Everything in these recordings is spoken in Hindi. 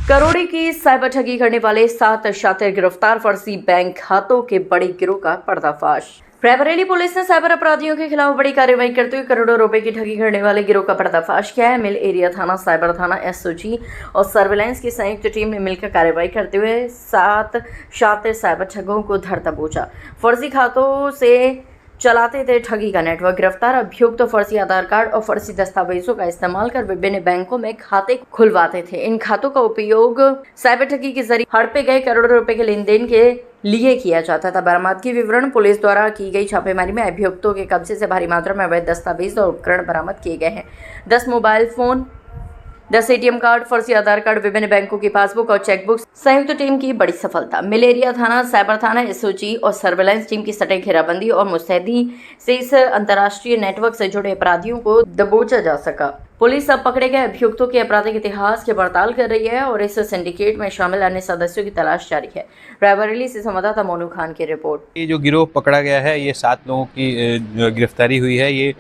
करोड़ों की साइबर ठगी करने वाले 7 शातिर गिरफ्तार। फर्जी बैंक खातों के बड़े गिरोह का पर्दाफाश। रायबरेली पुलिस ने साइबर अपराधियों के खिलाफ बड़ी कार्रवाई करते हुए करोड़ों रुपए की ठगी करने वाले गिरोह का पर्दाफाश किया है। मिल एरिया थाना, साइबर थाना, एसओजी और सर्विलांस की संयुक्त टीम ने मिलकर कार्रवाई करते हुए 7 शातिर साइबर ठगों को धर दबोचा। फर्जी खातों से चलाते थे ठगी का नेटवर्क। गिरफ्तार अभियुक्त तो फर्जी आधार कार्ड और फर्जी दस्तावेजों का इस्तेमाल कर विभिन्न बैंकों में खाते खुलवाते थे। इन खातों का उपयोग साइबर ठगी के जरिए हड़पे गए करोड़ों रुपए के लेन देन के लिए किया जाता था। बरामदगी विवरण: पुलिस द्वारा की गई छापेमारी में अभियुक्तों के कब्जे से भारी मात्रा में अवैध दस्तावेज और उपकरण बरामद किए गए हैं। 10 मोबाइल फोन, 10 एटीएम कार्ड, फर्जी आधार कार्ड, विभिन्न बैंकों की पासबुक और चेकबुक। संयुक्त टीम की बड़ी सफलता। मिल एरिया थाना, साइबर थाना, एसओजी और सर्विलांस टीम की सटीक घेराबंदी और मुस्तैदी से इस अंतर्राष्ट्रीय नेटवर्क से जुड़े अपराधियों को दबोचा जा सका। पुलिस अब पकड़े गए अभियुक्तों के आपराधिक इतिहास की पड़ताल कर रही है और इस सिंडिकेट में शामिल अन्य सदस्यों की तलाश जारी है। रायबरेली से संवाददाता मोनू खान की रिपोर्ट। ये जो गिरोह पकड़ा गया है, ये 7 लोगों की गिरफ्तारी हुई है। ये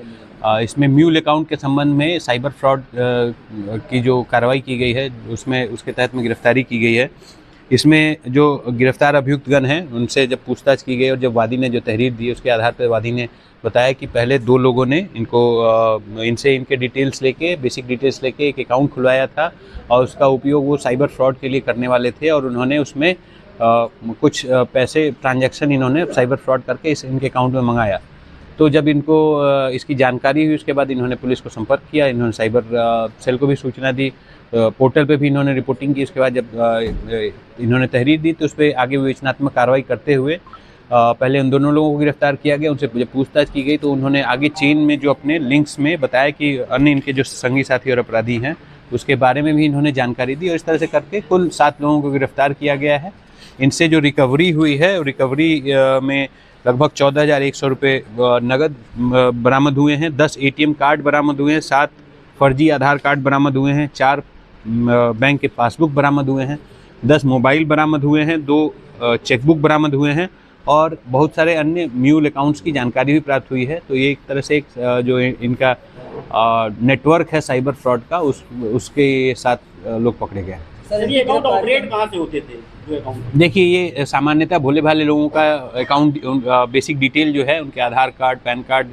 इसमें म्यूल अकाउंट के संबंध में साइबर फ्रॉड की जो कार्रवाई की गई है उसके तहत में गिरफ्तारी की गई है। इसमें जो गिरफ्तार अभियुक्तगण हैं उनसे जब पूछताछ की गई और जब वादी ने जो तहरीर दी उसके आधार पर वादी ने बताया कि पहले 2 लोगों ने इनसे इनके डिटेल्स लेके, बेसिक डिटेल्स लेके एक अकाउंट खुलवाया था और उसका उपयोग वो साइबर फ्रॉड के लिए करने वाले थे और उन्होंने उसमें कुछ पैसे ट्रांजैक्शन इन्होंने साइबर फ्रॉड करके इनके अकाउंट में मंगाया। तो जब इनको इसकी जानकारी हुई उसके बाद इन्होंने पुलिस को संपर्क किया, इन्होंने साइबर सेल को भी सूचना दी, पोर्टल पे भी इन्होंने रिपोर्टिंग की। उसके बाद जब इन्होंने तहरीर दी तो उस पर आगे विवेचनात्मक कार्रवाई करते हुए पहले उन दोनों लोगों को गिरफ्तार किया गया। उनसे जब पूछताछ की गई तो उन्होंने आगे चेन में जो अपने लिंक्स में बताया कि अन्य इनके जो संगी साथी और अपराधी हैं उसके बारे में भी इन्होंने जानकारी दी और इस तरह से करके कुल 7 लोगों को गिरफ्तार किया गया है। इनसे जो रिकवरी हुई है, रिकवरी में लगभग 14,100 रुपये नगद बरामद हुए हैं, 10 एटीएम कार्ड बरामद हुए हैं, 7 फर्जी आधार कार्ड बरामद हुए हैं, 4 बैंक के पासबुक बरामद हुए हैं, 10 मोबाइल बरामद हुए हैं, 2 चेकबुक बरामद हुए हैं और बहुत सारे अन्य म्यूल अकाउंट्स की जानकारी भी प्राप्त हुई है। तो ये एक तरह से जो इनका नेटवर्क है साइबर फ्रॉड का उसके साथ लोग पकड़े गए हैं। सर, ये अकाउंट ऑपरेट कहाँ से होते थे? देखिए, ये सामान्यतः भोले भाले लोगों का अकाउंट बेसिक डिटेल जो है उनके Aadhaar card, PAN card,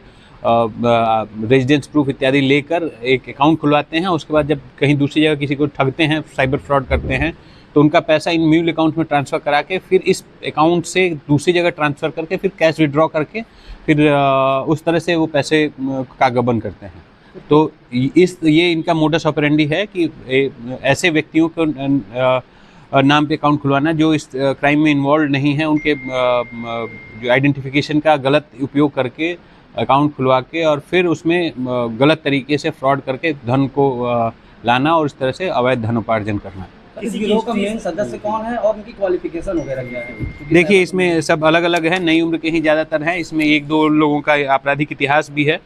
residence proof इत्यादि लेकर एक अकाउंट खुलवाते हैं। उसके बाद जब कहीं दूसरी जगह किसी को ठगते हैं, साइबर फ्रॉड करते हैं तो उनका पैसा इन म्यूल अकाउंट में ट्रांसफ़र करा के फिर इस अकाउंट से दूसरी जगह ट्रांसफ़र करके फिर कैश विड्रॉ करके फिर उस तरह से वो पैसे का गबन करते हैं। तो ये इनका मोडस ऑपरेंडी है कि ऐसे व्यक्तियों को नाम पे अकाउंट खुलवाना जो इस क्राइम में इन्वॉल्व नहीं है, उनके जो आइडेंटिफिकेशन का गलत उपयोग करके अकाउंट खुलवा के और फिर उसमें गलत तरीके से फ्रॉड करके धन को लाना और इस तरह से अवैध धनोपार्जन करना। इस गिरोह का मेन सदस्य कौन है और उनकी क्वालिफिकेशन वगैरह क्या है? देखिए, इसमें सब अलग अलग है, नई उम्र के ही ज़्यादातर हैं। इसमें 1-2 लोगों का आपराधिक इतिहास भी है,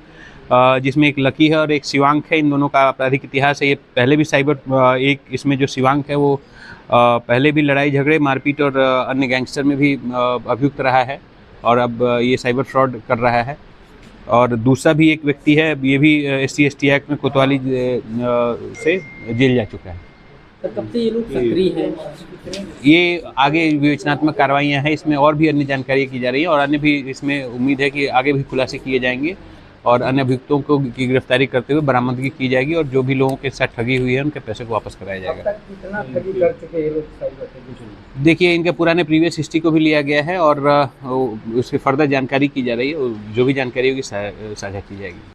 जिसमें एक लकी है और एक शिवांक है। इन दोनों का आपराधिक इतिहास है। ये पहले भी एक इसमें जो शिवांक है वो पहले भी लड़ाई झगड़े, मारपीट और अन्य गैंगस्टर में भी अभियुक्त रहा है और अब ये साइबर फ्रॉड कर रहा है। और दूसरा भी एक व्यक्ति है, ये भी SC/ST एक्ट में कोतवाली से जेल जा चुका है। तो कब से ये लोग सक्रिय हैं? ये आगे विवेचनात्मक कार्रवाइयाँ हैं, इसमें और भी अन्य जानकारी की जा रही है और अन्य भी इसमें उम्मीद है कि आगे भी खुलासे किए जाएंगे और अन्य अभियुक्तों को की गिरफ्तारी करते हुए बरामदगी की जाएगी और जो भी लोगों के साथ ठगी हुई है उनके पैसे को वापस कराया जाएगा। कितना ठगी कर चुके ये लोग? देखिए, इनके पुराने प्रीवियस हिस्ट्री को भी लिया गया है और उसकी फर्दर जानकारी की जा रही है। जो भी जानकारी होगी साझा की जाएगी।